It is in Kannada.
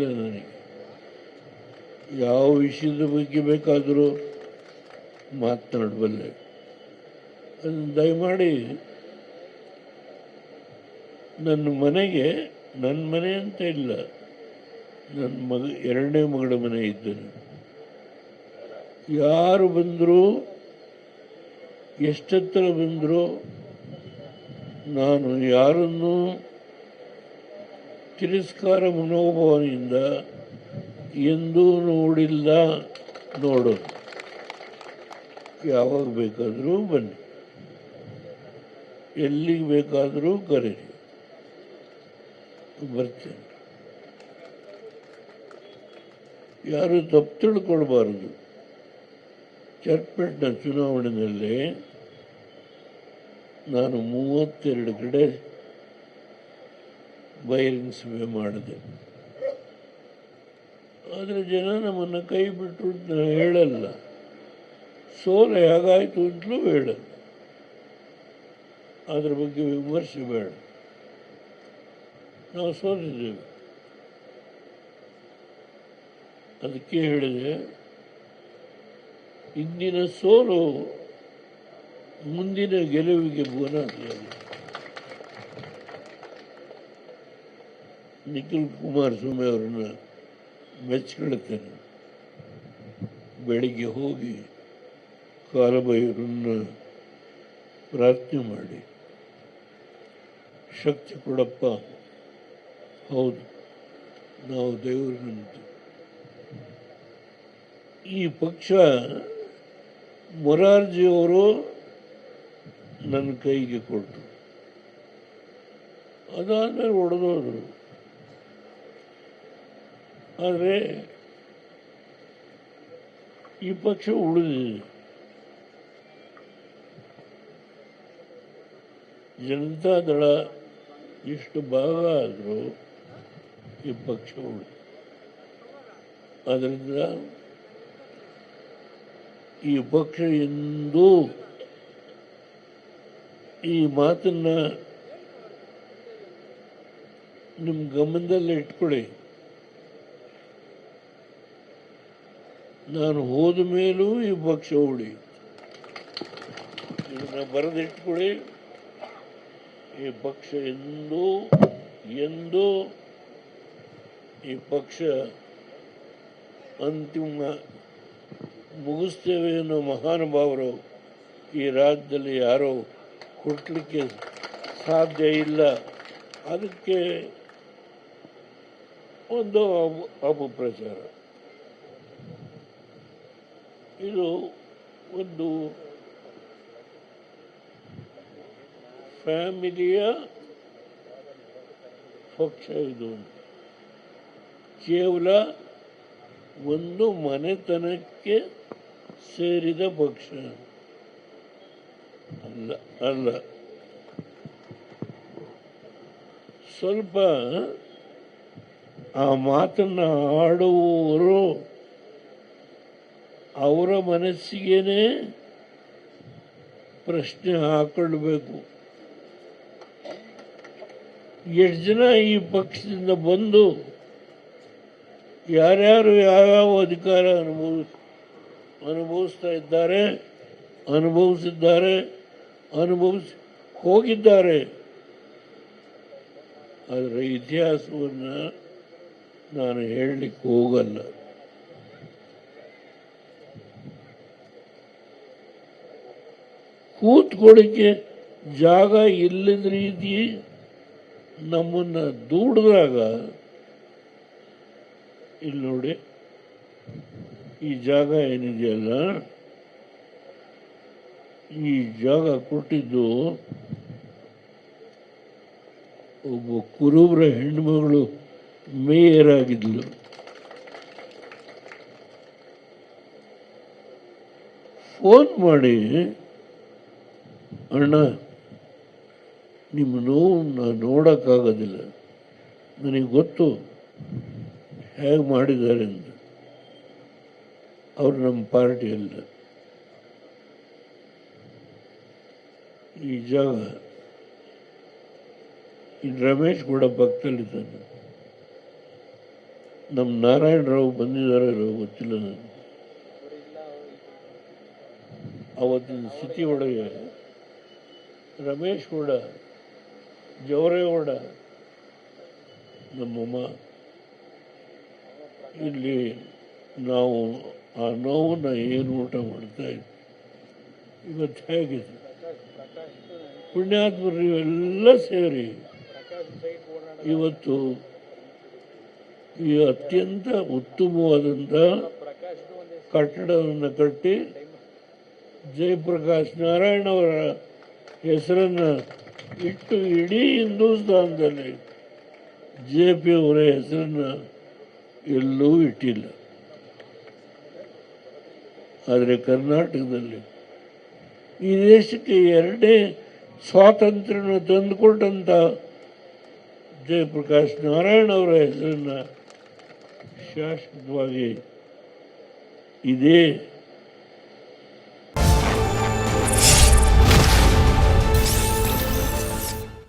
ಇಲ್ಲ ನನಗೆ. ಯಾವ ವಿಷಯದ ಬಗ್ಗೆ ಬೇಕಾದರೂ ಮಾತನಾಡಬಲ್ಲೆ. ಅದನ್ನು ದಯಮಾಡಿ ನನ್ನ ಮನೆಗೆ, ನನ್ನ ಮನೆ ಅಂತ ಇಲ್ಲ, ನನ್ನ ಎರಡನೇ ಮಗಳ ಮನೆ ಇದ್ದೇನೆ. ಯಾರು ಬಂದರೂ, ಎಷ್ಟೆತ್ತರ ಬಂದರೂ, ನಾನು ಯಾರನ್ನೂ ತಿರಸ್ಕಾರ ಮನೋಭಾವನೆಯಿಂದ ಎಂದೂ ನೋಡಿಲ್ಲ, ನೋಡೋದು. ಯಾವಾಗ ಬೇಕಾದರೂ ಬನ್ನಿ, ಎಲ್ಲಿಗೆ ಬೇಕಾದರೂ ಕರೀರಿ, ಬರ್ತೇನೆ. ಯಾರು ತಪ್ಪು ತಿಳ್ಕೊಳ್ಬಾರದು. ಚಟ್ಪಟ್ನ ಚುನಾವಣೆಯಲ್ಲಿ ನಾನು 32 ಕಡೆ ಬಹಿರಂಗ ಸಭೆ ಮಾಡಿದೆ. ಆದರೆ ಜನ ನಮ್ಮನ್ನು ಕೈ ಬಿಟ್ಟರು ಅಂತ ಹೇಳಲ್ಲ, ಸೋಲು ಹೇಗಾಯಿತು ಅಂತಲೂ ಹೇಳಲ್ಲ. ಅದ್ರ ಬಗ್ಗೆ ವಿಮರ್ಶೆ ಬೇಡ. ನಾವು ಸೋತಿದ್ದೇವೆ. ಅದಕ್ಕೆ ಹೇಳಿದೆ, ಇಂದಿನ ಸೋಲು ಮುಂದಿನ ಗೆಲುವಿಗೆ ಬುನಾದಿಯಾಗಿದೆ. ನಿಖಿಲ್ ಕುಮಾರಸ್ವಾಮಿ ಅವರನ್ನ ಮೆಚ್ಕೊಳ್ತೇನೆ. ಬೆಳಿಗ್ಗೆ ಹೋಗಿ ಕಾಲಭೈರವರನ್ನು ಪ್ರಾರ್ಥನೆ ಮಾಡಿ, ಶಕ್ತಿ ಕೊಡಪ್ಪ, ಹೌದು ನಾವು ದೇವರನ್ನಂತೆ. ಈ ಪಕ್ಷ ಮೊರಾರ್ಜಿಯವರು ನನ್ನ ಕೈಗೆ ಕೊಟ್ಟರು. ಅದಾದಮೇಲೆ ಹೊಡೆದೋದ್ರು. ಆದರೆ ಈ ಪಕ್ಷ ಉಳಿದಿದೆ. ಜನತಾದಳ ಎಷ್ಟು ಭಾಗ ಆದರೂ ಈ ಪಕ್ಷ ಉಳಿದಿದೆ. ಆದ್ದರಿಂದ ಈ ಪಕ್ಷ ಎಂದೂ ಈ ಮಾತನ್ನು ನಿಮ್ಮ ಗಮನದಲ್ಲಿ ಇಟ್ಕೊಳ್ಳಿ. ನಾನು ಹೋದ ಮೇಲೂ ಈ ಪಕ್ಷ ಉಳಿ, ಇದನ್ನು ಬರೆದಿಟ್ಕೊಳ್ಳಿ. ಈ ಪಕ್ಷ ಎಂದೂ ಈ ಪಕ್ಷ ಅಂತಿಮ ಮುಗಿಸ್ತೇವೆ ಅನ್ನೋ ಮಹಾನುಭಾವರು ಈ ರಾಜ್ಯದಲ್ಲಿ ಯಾರೋ ಕೊಟ್ಟಲಿಕ್ಕೆ ಸಾಧ್ಯ ಇಲ್ಲ. ಅದಕ್ಕೆ ಒಂದು ಅಪಪ್ರಚಾರ. ಇದು ಒಂದು ಫ್ಯಾಮಿಲಿಯ ಪಕ್ಷ. ಇದು ಕೇವಲ ಒಂದು ಮನೆತನಕ್ಕೆ ಸೇರಿದ ಪಕ್ಷ ಅಲ್ಲ. ಸ್ವಲ್ಪ ಆ ಮಾತನ್ನು ಆಡುವವರು ಅವರ ಮನಸ್ಸಿಗೇನೆ ಪ್ರಶ್ನೆ ಹಾಕೊಳ್ಳಬೇಕು. ಎಷ್ಟು ಜನ ಈ ಪಕ್ಷದಿಂದ ಬಂದು ಯಾರ್ಯಾರು ಯಾವ್ಯಾವ ಅಧಿಕಾರ ಅನುಭವಿಸಿದ್ದಾರೆ, ಅನುಭವಿಸಿ ಹೋಗಿದ್ದಾರೆ. ಅದರ ಇತಿಹಾಸವನ್ನು ನಾನು ಹೇಳಲಿಕ್ಕೆ ಹೋಗಲ್ಲ. ಕೂತ್ಕೊಳ್ಳಿಕ್ಕೆ ಜಾಗ ಇಲ್ಲದ ರೀತಿ ನಮ್ಮನ್ನು ದೂಡಿದಾಗ, ಇಲ್ಲಿ ನೋಡಿ, ಈ ಜಾಗ ಏನಿದೆಯಲ್ಲ, ಈ ಜಾಗ ಕೊಟ್ಟಿದ್ದು ಒಬ್ಬ ಕುರುಬರ ಹೆಣ್ಣುಮಗಳು ಮೇಯರ್ ಆಗಿದ್ಲು. ಫೋನ್ ಮಾಡಿ, ಅಣ್ಣ ನಿಮ್ಮ ನೋವು ನಾನು ನೋಡೋಕ್ಕಾಗೋದಿಲ್ಲ, ನನಗೆ ಗೊತ್ತು ಹೇಗೆ ಮಾಡಿದ್ದಾರೆ ಅಂತ. ಅವರು ನಮ್ಮ ಪಾರ್ಟಿಯಲ್ಲ. ಈ ಜಾಗ ರಮೇಶ್ ಕೂಡ ಪಕ್ಕದಲ್ಲಿದ್ದಾನೆ. ನಮ್ಮ ನಾರಾಯಣರಾವ್ ಬಂದಿದ್ದಾರೆ ಗೊತ್ತಿಲ್ಲ ನನಗೆ. ಅವತ್ತಿನ ಸ್ಥಿತಿ ಒಳಗೆ ರಮೇಶ್ ಗೌಡ, ಜವರೇಗೌಡ, ನಮ್ಮಮ್ಮ ಇಲ್ಲಿ ನಾವು ಆ ನೋವನ್ನು ಏನು ಊಟ ಮಾಡ್ತಾ ಇದ್ವಿ. ಇವತ್ತು ಹೇಗಿದೆ? ಪುಣ್ಯಾತ್ಮರು ಇವೆಲ್ಲ ಸೇರಿ ಇವತ್ತು ಈ ಅತ್ಯಂತ ಉತ್ತಮವಾದಂಥ ಕಟ್ಟಡವನ್ನು ಕಟ್ಟಿ ಜಯಪ್ರಕಾಶ್ ನಾರಾಯಣ್ ಅವರ ಹೆಸರನ್ನು ಇಟ್ಟು ಇಡೀ ಹಿಂದೂಸ್ತಾನದಲ್ಲಿ JP ಅವರ ಹೆಸರನ್ನು ಎಲ್ಲೂ ಇಟ್ಟಿಲ್ಲ. ಆದರೆ ಕರ್ನಾಟಕದಲ್ಲಿ ಈ ದೇಶಕ್ಕೆ ಎರಡನೇ ಸ್ವಾತಂತ್ರ್ಯವನ್ನು ತಂದುಕೊಟ್ಟಂಥ ಜಯಪ್ರಕಾಶ್ ನಾರಾಯಣ್ ಅವರ ಹೆಸರನ್ನು ಶಾಶ್ವತವಾಗಿ ಇದೇ